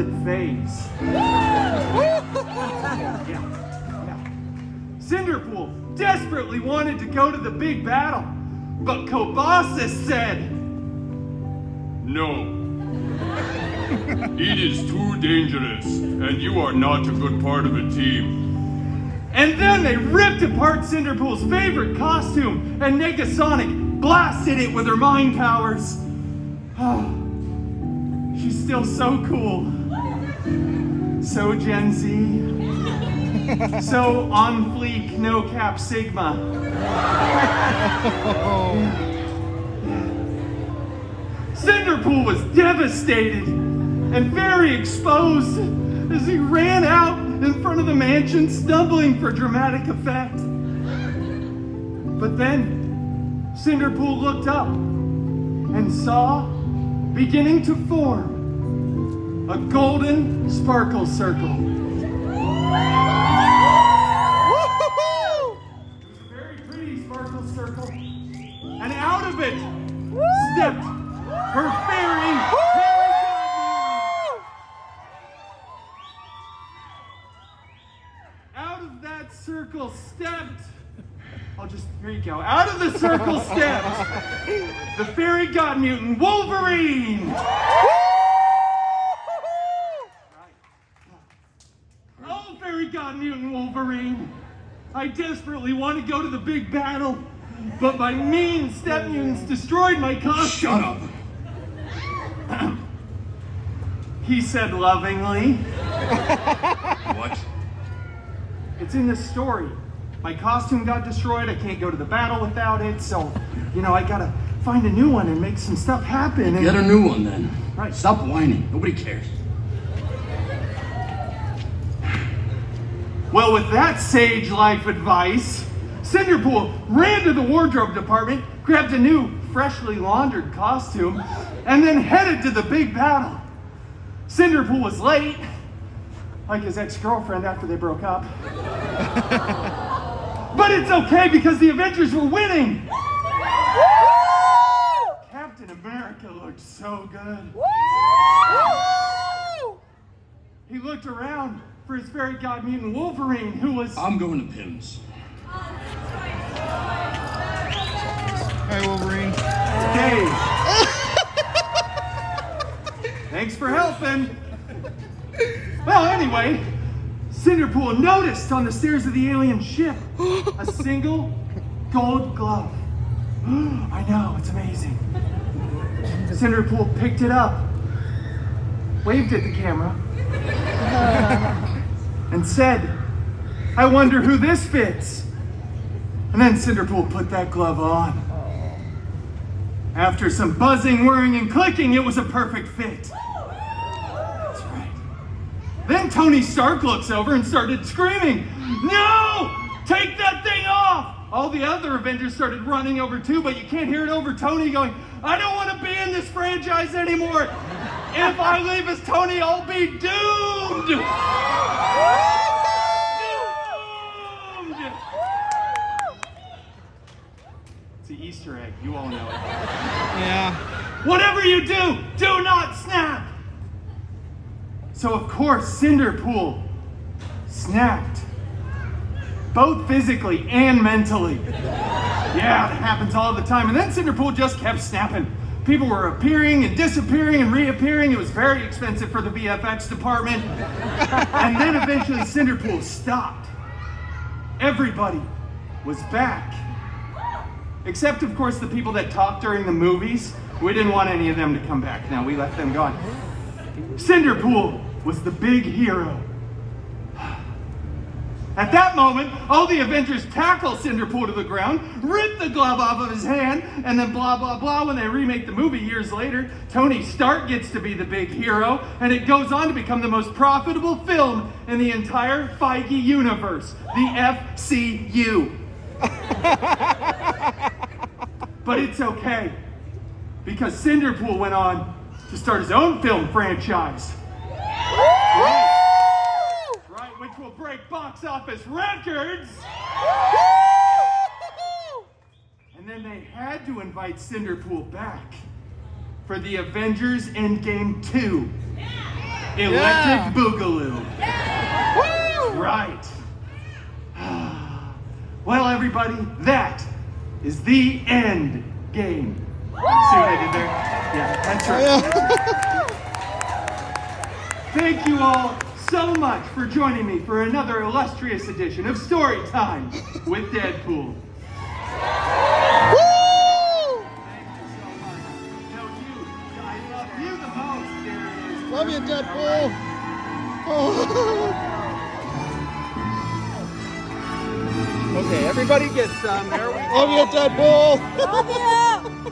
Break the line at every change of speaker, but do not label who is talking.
good phase. Yeah. Cinderpool desperately wanted to go to the big battle, but Colossus said,
"No. It is too dangerous, and you are not a good part of a team."
And then they ripped apart Cinderpool's favorite costume, and Negasonic blasted it with her mind powers. Oh, she's still so cool. So Gen Z. So on fleek, no cap Sigma. Cinderpool was devastated and very exposed as he ran out in front of the mansion, stumbling for dramatic effect. But then Cinderpool looked up and saw, beginning to form, a golden sparkle circle. It was a very pretty sparkle circle, and out of it stepped her fairy godmother. Out of that circle stepped, here you go. Out of the circle stepped the fairy god mutant Wolverine. Oh, fairy god mutant Wolverine, I desperately want to go to the big battle, but my mean step mutants destroyed my costume.
Shut up.
He said lovingly.
What?
It's in the story. My costume got destroyed. I can't go to the battle without it. So, I gotta find a new one and make some stuff happen.
Get a new one then.
Right.
Stop whining. Nobody cares.
Well, with that sage life advice, Cinderpool ran to the wardrobe department, grabbed a new, freshly laundered costume, and then headed to the big battle. Cinderpool was late, like his ex-girlfriend after they broke up. But it's okay because the Avengers were winning. Captain America looked so good. He looked around for his fairy god mutant Wolverine, who was...
I'm going to Pim's.
Hi, Wolverine.
Dave. Thanks for helping. Well, anyway, Cinderpool noticed on the stairs of the alien ship a single gold glove. I know, it's amazing. Cinderpool picked it up, waved at the camera, and said, "I wonder who this fits." And then Cinderpool put that glove on. After some buzzing, whirring, and clicking, it was a perfect fit. That's right. Then Tony Stark looks over and started screaming, "No! Take that thing off!" All the other Avengers started running over too, but you can't hear it over Tony going, "I don't want to be in this franchise anymore. If I leave as Tony, I'll be doomed!" Doomed! It's an Easter egg. You all know it.
Yeah.
Whatever you do, do not snap! So of course, Cinderpool snapped. Both physically and mentally. Yeah, that happens all the time. And then Cinderpool just kept snapping. People were appearing and disappearing and reappearing. It was very expensive for the VFX department. And then eventually Cinderpool stopped. Everybody was back. Except, of course, the people that talked during the movies. We didn't want any of them to come back. Now, we left them gone. Cinderpool was the big hero. At that moment, all the Avengers tackle Cinderpool to the ground, rip the glove off of his hand, and then blah, blah, blah. When they remake the movie years later, Tony Stark gets to be the big hero, and it goes on to become the most profitable film in the entire Feige universe, the FCU. But it's okay, because Cinderpool went on to start his own film franchise. Right, which will break box office records. And then they had to invite Cinderpool back for the Avengers Endgame 2. Electric Boogaloo.
Woo!
Right. Well, everybody, that is the end game. See what I did there? Yeah, that's right. Thank you all so much for joining me for another illustrious edition of Story Time with Deadpool.
Woo!
Thank you so much. No, I love you the most. There it is.
Love you, Deadpool. Oh.
Okay, everybody gets some. There we go.
Love you, Deadpool.
Love you.